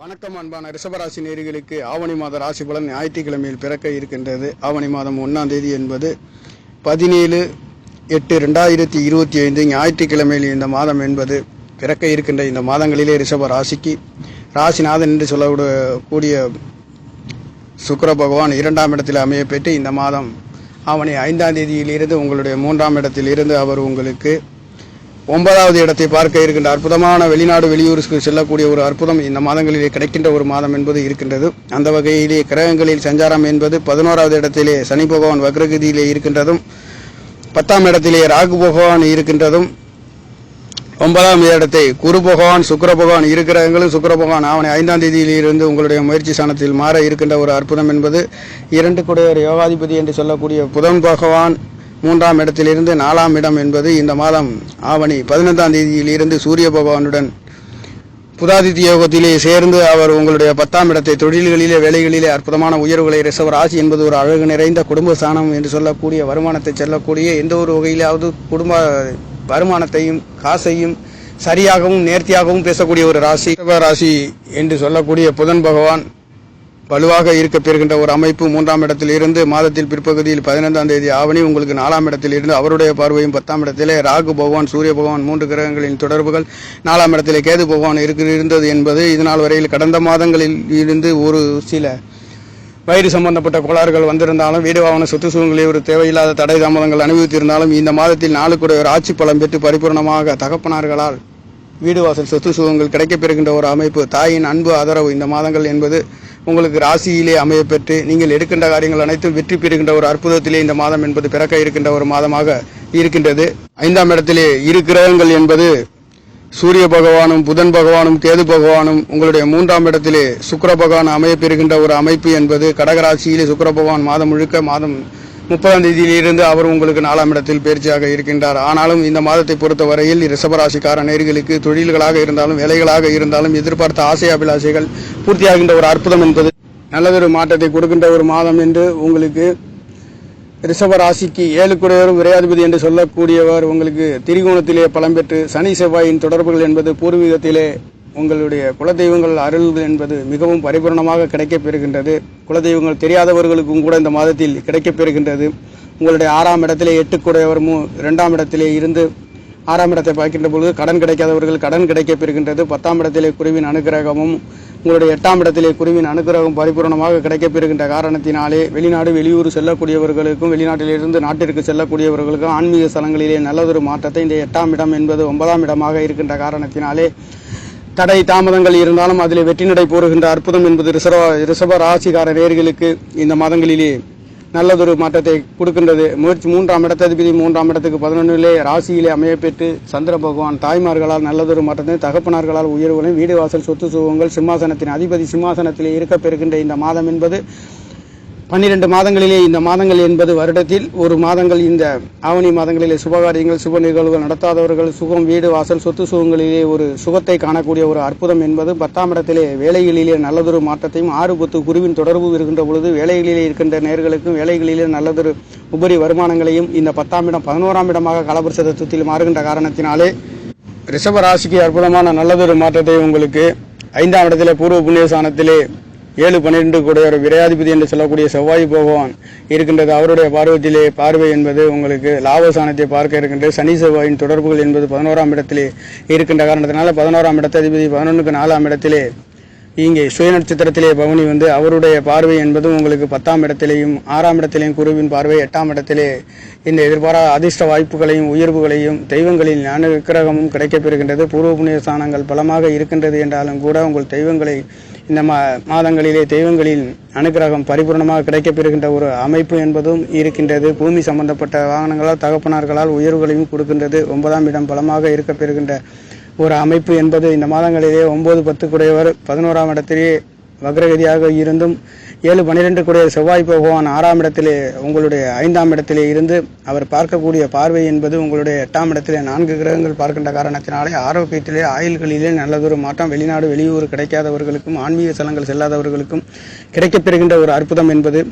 வணக்கம் அன்பான ரிஷபராசி நேயர்களுக்கு ஆவணி மாத ராசி பலன் ஞாயிற்றுக்கிழமையில் பிறக்க இருக்கின்றது. ஆவணி மாதம் 1ஆம் தேதி என்பது 17/8/2025 ஞாயிற்றுக்கிழமையில் இந்த மாதம் என்பது பிறக்க இருக்கின்ற இந்த மாதங்களிலே ரிஷப ராசிக்கு ராசிநாதன் என்று சொல்லக்கூடிய சுக்கிர பகவான் 2ஆம் இடத்தில் அமைய பெற்று இந்த மாதம் ஆவணி 5ஆம் தேதியிலிருந்து உங்களுடைய 3ஆம் இடத்தில் இருந்து அவர் உங்களுக்கு 9வது இடத்தை பார்க்க இருக்கின்ற அற்புதமான வெளிநாடு வெளியூருக்கு செல்லக்கூடிய ஒரு அற்புதம் இந்த மாதங்களிலே கிடைக்கின்ற ஒரு மாதம் என்பது இருக்கின்றது. அந்த வகையிலே கிரகங்களில் சஞ்சாரம் என்பது 11வது இடத்திலே சனி பகவான் வக்ரகதியிலே இருக்கின்றதும், 10ஆம் இடத்திலே ராகு பகவான் இருக்கின்றதும், 9ஆம் இடத்தை குரு பகவான் சுக்கிர பகவான் இரு கிரகங்களும் சுக்கிர பகவான் ஆவணி 5ஆம் தேதியிலிருந்து உங்களுடைய முயற்சி ஸ்தானத்தில் மாற இருக்கின்ற ஒரு அற்புதம் என்பது 2 குடையர் யோகாதிபதி என்று சொல்லக்கூடிய புதன் பகவான் 3ஆம் இடத்திலிருந்து 4ஆம் இடம் என்பது இந்த மாதம் ஆவணி 15ஆம் தேதியிலிருந்து சூரிய பகவானுடன் புதாதித்ய யோகத்திலே சேர்ந்து அவர் உங்களுடைய 10ஆம் இடத்தை தொழில்களிலே வேலைகளிலே அற்புதமான உயர்வுகளை ரிஷப ராசி என்பது ஒரு அழகு நிறைந்த குடும்ப ஸ்தானம் என்று சொல்லக்கூடிய வருமானத்தை செல்லக்கூடிய எந்த ஒரு வகையிலாவது குடும்ப வருமானத்தையும் காசையும் சரியாகவும் நேர்த்தியாகவும் பேசக்கூடிய ஒரு ராசி ரிஷப ராசி என்று சொல்லக்கூடிய புதன் பகவான் வலுவாக இருக்க பெறுகின்ற ஒரு அமைப்பு 3ஆம் இடத்தில் இருந்து மாதத்தில் பிற்பகுதியில் 15ஆம் தேதி ஆவணி உங்களுக்கு 4ஆம் இடத்தில் இருந்து அவருடைய பார்வையும் 10ஆம் இடத்திலே ராகு பகவான் சூரிய பகவான் 3 கிரகங்களின் தொடர்புகள் 4ஆம் இடத்திலே கேது பகவான் இருந்தது என்பது இதனால் வரையில் கடந்த மாதங்களில் இருந்து ஒரு சில வயிறு சம்பந்தப்பட்ட கோளாறுகள் வந்திருந்தாலும் வீடு வாகன சொத்து சுகங்களில் ஒரு தேவையில்லாத தடை தாமதங்கள் அனுபவித்திருந்தாலும் இந்த மாதத்தில் 4 கூட ஒரு ஆட்சி பலம் பெற்று பரிபூர்ணமாக தகப்பனார்களால் வீடு வாசல் சொத்து சுகங்கள் கிடைக்கப்பெறுகின்ற ஒரு அமைப்பு, தாயின் அன்பு ஆதரவு இந்த மாதங்கள் என்பது உங்களுக்கு ராசியிலே அமைய பெற்று நீங்கள் எடுக்கின்ற காரியங்கள் அனைத்தும் வெற்றி பெறுகின்ற ஒரு அற்புதத்திலே இந்த மாதம் என்பது பிறக்க இருக்கின்ற ஒரு மாதமாக இருக்கின்றது. 5ஆம் இடத்திலே இரு கிரகங்கள் என்பது சூரிய பகவானும் புதன் பகவானும் கேது பகவானும் உங்களுடைய 3ஆம் இடத்திலே சுக்கிர பகவான் அமைய பெறுகின்ற ஒரு அமைப்பு என்பது கடகராசியிலே சுக்கிர பகவான் மாதம் முழுக்க மாதம் 30ஆம் தேதியிலிருந்து அவர் உங்களுக்கு 4ஆம் இடத்தில் பயிற்சியாக இருக்கின்றார். ஆனாலும் இந்த மாதத்தை பொறுத்தவரையில் ரிஷபராசிக்கார நேயர்களுக்கு தொழில்களாக இருந்தாலும் வேலைகளாக இருந்தாலும் எதிர்பார்த்த ஆசை அபிலாஷைகள் பூர்த்தியாகின்ற ஒரு அற்புதம் என்பது நல்லதொரு மாற்றத்தை கொடுக்கின்ற ஒரு மாதம் என்று உங்களுக்கு ரிஷபராசிக்கு 7 குடையரும் விரையாதிபதி என்று சொல்லக்கூடியவர் உங்களுக்கு திரிகோணத்திலே பலம் பெற்று சனி செவ்வாயின் தொடர்புகள் என்பது பூர்வீகத்திலே உங்களுடைய குலதெய்வங்கள் அருள் என்பது மிகவும் பரிபூர்ணமாக கிடைக்கப்பெறுகின்றது. குலதெய்வங்கள் தெரியாதவர்களுக்கும் கூட இந்த மாதத்தில் கிடைக்கப்பெறுகின்றது. உங்களுடைய 6ஆம் இடத்திலே 8 குடையவர் 2ஆம் இடத்திலே இருந்து 6ஆம் இடத்தை பார்க்கின்ற பொழுது கடன் கிடைக்காதவர்கள் கடன் கிடைக்கப்பெறுகின்றது. 10ஆம் இடத்திலே குருவின் அனுகிரகமும் உங்களுடைய 8ஆம் இடத்திலே குருவின் அனுகிரகம் பரிபூர்ணமாக கிடைக்கப்பெறுகின்ற காரணத்தினாலே வெளிநாடு வெளியூர் செல்லக்கூடியவர்களுக்கும் வெளிநாட்டிலிருந்து நாட்டிற்கு செல்லக்கூடியவர்களுக்கும் ஆன்மீக ஸ்தலங்களிலே நல்லதொரு மாற்றத்தை இந்த 8ஆம் இடம் என்பது 9ஆம் இடமாக இருக்கின்ற காரணத்தினாலே தடை தாமதங்கள் இருந்தாலும் அதில் வெற்றி நடை போடுகின்ற அற்புதம் என்பது ரிஷப ராசிக்கார நேயர்களுக்கு இந்த மாதங்களிலே நல்லதொரு மாற்றத்தை கொடுக்கின்றது. 3ஆம் இடத்ததிபதி 3ஆம் இடத்துக்கு 11லே ராசியிலே அமைய பெற்று சந்திர பகவான் தாய்மார்களால் நல்லதொரு மாற்றத்தை தகப்பனார்களால் உயர்வுகளையும் வீடு வாசல் சொத்து சுகங்கள் சிம்மாசனத்தின் அதிபதி சிம்மாசனத்திலே இருக்க பெறுகின்ற இந்த மாதம் என்பது 12 மாதங்களிலே இந்த மாதங்கள் என்பது வருடத்தில் ஒரு மாதங்கள் இந்த ஆவணி மாதங்களிலே சுபகாரியங்கள் சுப நிகழ்வுகள் நடத்தாதவர்கள் சுகம் வீடு வாசல் சொத்து சுகங்களிலே ஒரு சுகத்தை காணக்கூடிய ஒரு அற்புதம் என்பது 10ஆம் இடத்திலே வேலைகளிலே நல்லதொரு மாற்றத்தையும் 6 குருவின் தொடர்பு இருக்கின்ற பொழுது வேலைகளிலே இருக்கின்ற நேர்களுக்கும் வேலைகளிலே நல்லதொரு உபரி வருமானங்களையும் இந்த 10ஆம் இடம் 11ஆம் இடமாக கலபுருஷ தத்துவத்தில் மாறுகின்ற காரணத்தினாலே ரிஷப ராசிக்கு அற்புதமான நல்லதொரு மாற்றத்தை உங்களுக்கு 5ஆம் இடத்திலே பூர்வ புண்ணியஸ்தானத்திலே 7-12 கூடிய விரையாதிபதி என்று சொல்லக்கூடிய செவ்வாய் பகவான் இருக்கின்றது. அவருடைய பார்வை என்பது உங்களுக்கு லாபஸ்தானத்தை பார்க்க இருக்கின்றது. சனி செவ்வாயின் தொடர்புகள் என்பது 11ஆம் இடத்திலே இருக்கின்ற காரணத்தினால 11ஆம் இடத்ததிபதி 11க்கு 4ஆம் இடத்திலே இங்கே சுய நட்சத்திரத்திலே பவனி வந்து அவருடைய பார்வை என்பது உங்களுக்கு 10ஆம் இடத்திலேயும் 6ஆம் இடத்திலேயும் குருவின் பார்வை 8ஆம் இடத்திலே இந்த எதிர்பாராத அதிர்ஷ்ட வாய்ப்புகளையும் உயர்வுகளையும் தெய்வங்களின் ஞான விக்கிரகமும் கிடைக்கப்பெறுகின்றது. பூர்வ புண்ணிய ஸ்தானங்கள் பலமாக இருக்கின்றது என்றாலும் கூட உங்கள் தெய்வங்களை இந்த மாதங்களிலே தெய்வங்களின் அனுகிரகம் பரிபூர்ணமாக கிடைக்கப்பெறுகின்ற ஒரு அமைப்பு என்பதும் இருக்கின்றது. பூமி சம்பந்தப்பட்ட வாகனங்களால் தகப்பனார்களால் உயர்வுகளையும் கொடுக்கின்றது. 9ஆம் இடம் பலமாக இருக்கப்பெறுகின்ற ஒரு அமைப்பு என்பது இந்த மாதங்களிலே 9-10 குடையவர் 11ஆம் இடத்திலே வக்ரகதியாக இருந்தும் 7-12 கூடிய செவ்வாய் பகவான் 6ஆம் இடத்திலே உங்களுடைய 5ஆம் இடத்திலே இருந்து அவர் பார்க்கக்கூடிய பார்வை என்பது உங்களுடைய 8ஆம் இடத்திலே 4 கிரகங்கள் பார்க்கின்ற காரணத்தினாலே ஆரோக்கியத்திலே ஆயுள்களிலே நல்லதொரு மாற்றம் வெளிநாடு வெளியூர் கிடைக்காதவர்களுக்கும் ஆன்மீக ஸ்தலங்கள் செல்லாதவர்களுக்கும் கிடைக்கப்பெறுகின்ற ஒரு அற்புதம் என்பது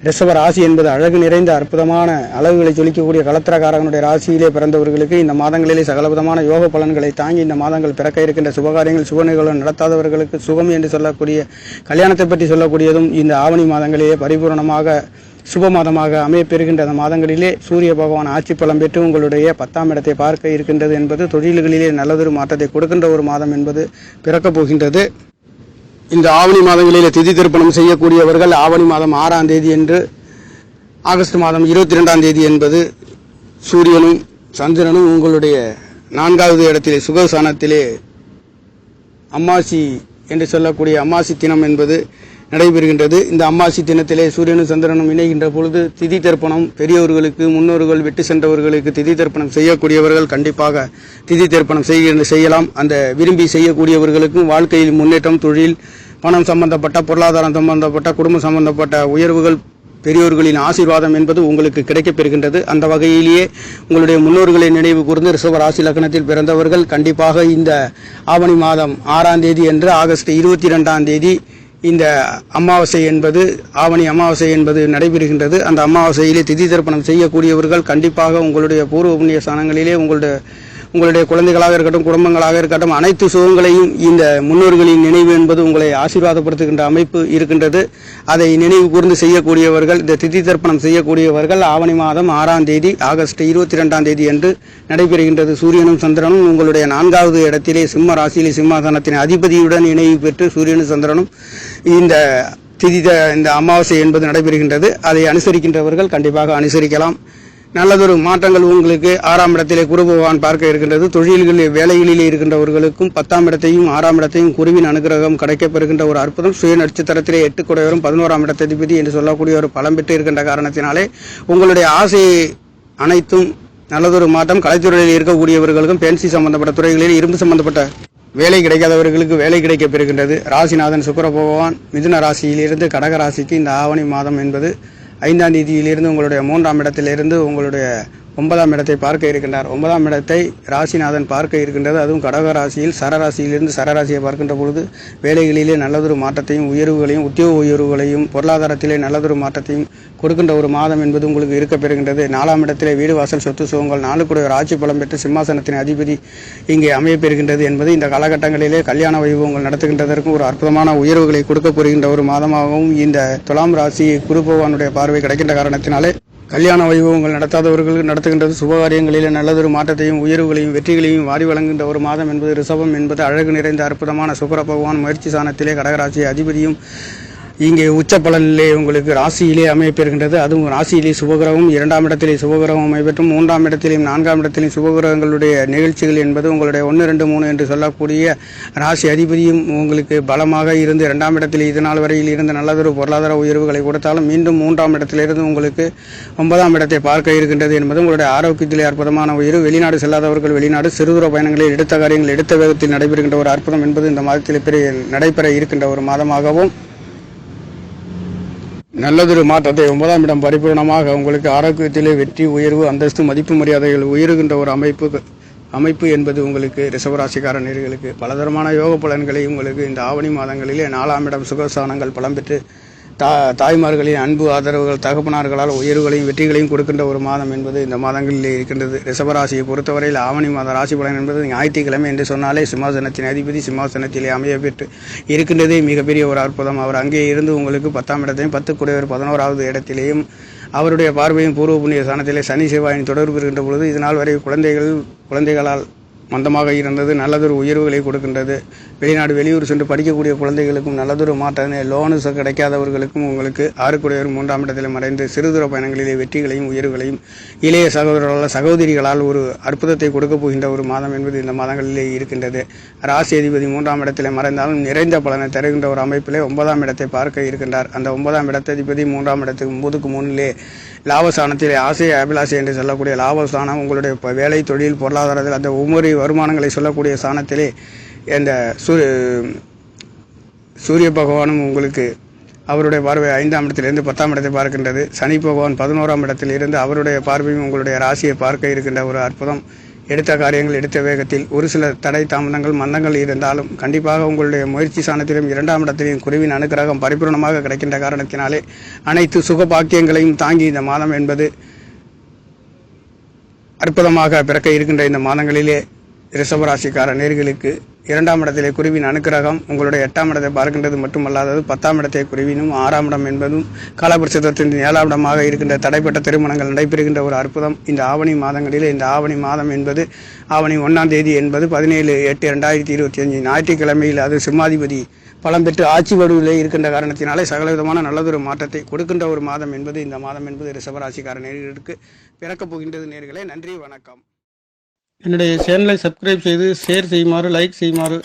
ரிஷப ராசி என்பது அழகு நிறைந்த அற்புதமான அழகுகளை ஜொலிக்கக்கூடிய கலத்திரக்காரகனுடைய ராசியிலே பிறந்தவர்களுக்கு இந்த மாதங்களிலே சகலவிதமான யோக பலன்களை தாங்கி இந்த மாதங்கள் பிறக்க இருக்கின்ற சுபகாரியங்கள் சுபநிகழ்வு நடத்தாதவர்களுக்கு சுகம் என்று சொல்லக்கூடிய கல்யாணத்தை பற்றி சொல்லக்கூடியதும் இந்த ஆவணி மாதங்களிலே பரிபூர்ணமாக சுப மாதமாக அமையப்பெறுகின்ற அந்த மாதங்களிலே சூரிய பகவான் ஆட்சி பலம் பெற்று உங்களுடைய 10ஆம் இடத்தை பார்க்க இருக்கின்றது என்பது தொழில்களிலே நல்லதொரு மாற்றத்தை கொடுக்கின்ற ஒரு மாதம் என்பது பிறக்கப் போகின்றது. இந்த ஆவணி மாதங்களிலே திதி திருப்பணம் செய்யக்கூடியவர்கள் ஆவணி மாதம் 6ஆம் தேதி என்று ஆகஸ்ட் மாதம் 22ஆம் தேதி என்பது சூரியனும் சந்திரனும் உங்களுடைய 4வது இடத்திலே சுகஸ்தானத்திலே அமாசி என்று சொல்லக்கூடிய அமாசி தினம் என்பது நடைபெறுகின்றது. இந்த அமாசி தினத்திலே சூரியனும் சந்திரனும் இணைகின்ற பொழுது திதி தர்ப்பணம் பெரியோர்களுக்கு முன்னோர்கள் விட்டு சென்றவர்களுக்கு திதி தர்ப்பணம் செய்யக்கூடியவர்கள் கண்டிப்பாக திதி தர்ப்பணம் செய்யலாம். அந்த விரும்பி செய்யக்கூடியவர்களுக்கும் வாழ்க்கையில் முன்னேற்றம், தொழில், பணம் சம்பந்தப்பட்ட, பொருளாதாரம் சம்பந்தப்பட்ட, குடும்பம் சம்பந்தப்பட்ட உயர்வுகள், பெரியோர்களின் ஆசீர்வாதம் என்பது உங்களுக்கு கிடைக்கப் பெறுகின்றது. அந்த வகையிலேயே உங்களுடைய முன்னோர்களை நினைவு கூர்ந்து ரிஷப ராசி லக்னத்தில் பிறந்தவர்கள் கண்டிப்பாக இந்த ஆவணி மாதம் 6ஆம் தேதி என்று ஆகஸ்ட் 22ஆம் தேதி இந்த அமாவாசை என்பது ஆவணி அமாவாசை என்பது நடைபெறுகின்றது. அந்த அமாவாசையிலே திதி தர்ப்பணம் செய்யக்கூடியவர்கள் கண்டிப்பாக உங்களுடைய பூர்வ புண்ணிய ஸ்தானங்களிலே உங்களுடைய குழந்தைகளாக இருக்கட்டும், குடும்பங்களாக இருக்கட்டும், அனைத்து சுகங்களையும் இந்த முன்னோர்களின் நினைவு என்பது உங்களை ஆசீர்வாதப்படுத்துகின்ற அமைப்பு இருக்கின்றது. அதை நினைவு கூர்ந்து செய்யக்கூடியவர்கள், இந்த திதி தர்ப்பணம் செய்யக்கூடியவர்கள் ஆவணி மாதம் 6ஆம் தேதி ஆகஸ்ட் 22ஆம் தேதி என்று நடைபெறுகின்றது. சூரியனும் சந்திரனும் உங்களுடைய 4வது இடத்திலே சிம்ம ராசியிலே சிம்மாசனத்தின் அதிபதியுடன் இணைவு பெற்று சூரியனும் சந்திரனும் இந்த இந்த அமாவாசை என்பது நடைபெறுகின்றது. அதை அனுசரிக்கின்றவர்கள் கண்டிப்பாக அனுசரிக்கலாம். நல்லதொரு மாற்றங்கள் உங்களுக்கு 6ஆம் இடத்திலே குரு பகவான் பார்க்க இருக்கின்றது. தொழில்களில் வேலைகளிலே இருக்கின்றவர்களுக்கும் 10ஆம் இடத்தையும் 6ஆம் இடத்தையும் குருவின் அனுகிரகம் கிடைக்கப்பெறுகின்ற ஒரு அற்புதம். சுய நட்சத்திரத்திலே 8 குடையவரும் 11ஆம் இடத்ததிபதி என்று சொல்லக்கூடிய ஒரு பலம் பெற்று இருக்கின்ற காரணத்தினாலே உங்களுடைய ஆசை அனைத்தும் நல்லதொரு மாற்றம். கலைத்துறையில் இருக்கக்கூடியவர்களுக்கும் பென்சி சம்பந்தப்பட்ட துறைகளில் இரும்பு சம்பந்தப்பட்ட வேலை கிடைக்காதவர்களுக்கு வேலை கிடைக்கப் பெறுகின்றது. ராசிநாதன் சுக்கிர பகவான் மிதுன ராசியிலிருந்து கடக ராசிக்கு இந்த ஆவணி மாதம் என்பது 5ஆம் தேதியிலிருந்து உங்களுடைய 3ஆம் இடத்திலிருந்து உங்களுடைய 9ஆம் இடத்தை பார்க்க இருக்கின்றார். 9ஆம் இடத்தை ராசிநாதன் பார்க்க இருக்கின்றது. அதுவும் கடக ராசியில் சரராசியிலிருந்து சரராசியை பார்க்கின்ற பொழுது வேலைகளிலே நல்லதொரு மாற்றத்தையும் உயர்வுகளையும் உத்தியோக உயர்வுகளையும் பொருளாதாரத்திலே நல்லதொரு மாற்றத்தையும் கொடுக்கின்ற ஒரு மாதம் என்பது உங்களுக்கு இருக்க பெறுகின்றது. 4ஆம் இடத்திலே வீடு வாசல் சொத்து சுகங்கள் 4 கூட ஒரு ஆட்சி பலம் பெற்று சிம்மாசனத்தின் அதிபதி இங்கே அமையப்பெறுகின்றது என்பது இந்த காலகட்டங்களிலே கல்யாண வைபவங்கள் நடத்துகின்றதற்கும் ஒரு அற்புதமான உயர்வுகளை கொடுக்க பெறுகின்ற ஒரு மாதமாகவும் இந்த துலாம் ராசி குரு பகவானுடைய பார்வை கிடைக்கின்ற காரணத்தினாலே கல்யாண வைபவங்கள் நடத்தாதவர்களுக்கு நடத்துகின்றது. சுபகாரியங்களிலே நல்லதொரு மாற்றத்தையும் உயர்வுகளையும் வெற்றிகளையும் வாரி வழங்குகின்ற ஒரு மாதம் என்பது ரிஷபம் என்பது அழகு நிறைந்த அற்புதமான சுக்கிர பகவான் முயற்சி சாணத்திலே கடகராசி அதிபதியும் இங்கே உச்ச பலனிலே உங்களுக்கு ராசியிலே அமையப்பெறுகின்றது. அதுவும் ராசியிலே சுபகிரகம் 2ஆம் இடத்திலே சுபகிரகம் அமைப்பெற்றும் 3ஆம் இடத்திலேயும் 4ஆம் இடத்திலேயும் சுபகிரகங்களுடைய நிகழ்ச்சிகள் என்பது உங்களுடைய 1, 2, 3 என்று சொல்லக்கூடிய ராசி அதிபதியும் உங்களுக்கு பலமாக இருந்து 2ஆம் இடத்தில் இதுநாள் வரையில் இருந்து நல்லதொரு பொருளாதார உயர்வுகளை கொடுத்தாலும் மீண்டும் 3ஆம் இடத்திலிருந்து உங்களுக்கு 9ஆம் இடத்தை பார்க்க இருக்கின்றது என்பது உங்களுடைய ஆரோக்கியத்திலே அற்புதமான உயர்வு. வெளிநாடு செல்லாதவர்கள் வெளிநாடு, சிறுதூர பயணங்களில் எடுத்த காரியங்கள் எடுத்த வேகத்தில் நடைபெறுகின்ற ஒரு அற்புதம் என்பது இந்த மாதத்தில் நடைபெற இருக்கின்ற ஒரு மாதமாகவும் நல்லதொரு மாற்றத்தை 9ஆம் இடம் பரிபூர்ணமாக உங்களுக்கு ஆரோக்கியத்திலே வெற்றி, உயர்வு, அந்தஸ்து, மதிப்பு, மரியாதைகள் உயர்கின்ற ஒரு அமைப்பு என்பது உங்களுக்கு ரிஷபராசிக்கார நேயர்களுக்கு பலதரமான யோக பலன்களை உங்களுக்கு இந்த ஆவணி மாதங்களிலே 4ஆம் இடம் சுகஸ்தானங்கள் பலம் பெற்று தாய்மார்களின் அன்பு, ஆதரவுகள், தகப்பனார்களால் உயர்வுகளையும் வெற்றிகளையும் கொடுக்கின்ற ஒரு மாதம் என்பது இந்த மாதங்களிலே இருக்கின்றது. ரிஷபராசியை பொறுத்தவரையில் ஆவணி மாத ராசி பலன் என்பது ஞாயிற்றுக்கிழமை என்று சொன்னாலே சிம்மாசனத்தின் அதிபதி சிம்மாசனத்திலே அமைய பெற்று இருக்கின்றதே மிகப்பெரிய ஒரு அற்புதம். அவர் அங்கே இருந்து உங்களுக்கு 10ஆம் இடத்தையும் 10 கூடியவர் 11வது இடத்திலேயும் அவருடைய பார்வையும் பூர்வ புண்ணிய ஸ்தானத்திலே சனி செவ்வாயின் தொடர்பு இருக்கின்ற பொழுது இதனால் வரை குழந்தைகளால் மந்தமாக இருந்தது நல்லதொரு உயர்வுகளை கொடுக்கின்றது. வெளிநாடு வெளியூர் சென்று படிக்கக்கூடிய குழந்தைகளுக்கும் நல்லதொரு மாற்றம், லோனு கிடைக்காதவர்களுக்கும் உங்களுக்கு 6 கூடியவர் 3ஆம் இடத்தில் மறைந்து சிறுதூர பயணங்களிலே வெற்றிகளையும் உயர்வுகளையும் இளைய சகோதரிகளால் ஒரு அற்புதத்தை கொடுக்க போகின்ற ஒரு மாதம் என்பது இந்த மாதங்களிலே இருக்கின்றது. ராசி அதிபதி 3ஆம் இடத்திலே மறைந்தாலும் நிறைந்த பலனை தருகின்ற ஒரு அமைப்பிலே 9ஆம் இடத்தை பார்க்க இருக்கின்றார். அந்த 9ஆம் இடத்ததிபதி 3ஆம் இடத்துக்கு 3 லாபஸ்தானத்திலே ஆசை அபிலாசை என்று சொல்லக்கூடிய லாபஸ்தானம் உங்களுடைய வேலை, தொழில், பொருளாதாரத்தில் அந்த ஒவ்வொரு வருமானங்களை சொல்லக்கூடிய ஸ்தானத்திலே இந்த சூரிய பகவானும் உங்களுக்கு அவருடைய பார்வை 5ஆம் இடத்திலிருந்து 10ஆம் இடத்தை பார்க்கின்றது. சனி பகவான் 11ஆம் இடத்திலிருந்து அவருடைய பார்வையும் உங்களுடைய ராசியை பார்க்க இருக்கின்ற ஒரு அற்புதம் எடுத்த காரியங்கள் எடுத்த வேகத்தில் ஒரு சில தடை தாமதங்கள் மந்தங்கள் இருந்தாலும் கண்டிப்பாக உங்களுடைய முயற்சி சாணத்திலும் 2ஆம் இடத்திலும் குருவின் அனுக்கிரகம் பரிபூர்ணமாக கிடைக்கின்ற காரணத்தினாலே அனைத்து சுக பாக்கியங்களையும் தாங்கி இந்த மாதம் என்பது அற்புதமாக பிறக்க இருக்கின்ற இந்த மாதங்களிலே ரிஷபராசிக்கார நேர்களுக்கு 2ஆம் இடத்திலே குருவின் அனுக்கிரகம் உங்களுடைய 8ஆம் இடத்தை பார்க்கின்றது மட்டுமல்லாதது 10ஆம் இடத்தை குருவினும் 6ஆம் இடம் என்பதும் காலபுருஷத்தின் 7ஆம் இடமாக இருக்கின்ற தடைப்பட்ட திருமணங்கள் நடைபெறுகின்ற ஒரு அற்புதம் இந்த ஆவணி மாதங்களிலே. இந்த ஆவணி மாதம் என்பது ஆவணி 1ஆம் தேதி என்பது 17/8/2025 ஞாயிற்றுக்கிழமையில் அது சிம்மாதிபதி பலம் பெற்று ஆட்சி வடிவிலே இருக்கின்ற காரணத்தினாலே சகலவிதமான நல்லதொரு மாற்றத்தை கொடுக்கின்ற ஒரு மாதம் என்பது இந்த மாதம் என்பது ரிஷபராசிக்கார நேர்களுக்கு பிறக்கப் போகின்றது. நேர்களே, நன்றி, வணக்கம். என்னுடைய சேனலை சப்ஸ்கிரைப் செய்து ஷேர் செய்யுமாறு லைக் செய்யுமாறு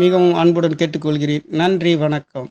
மிகவும் அன்புடன் கேட்டுக்கொள்கிறேன். நன்றி, வணக்கம்.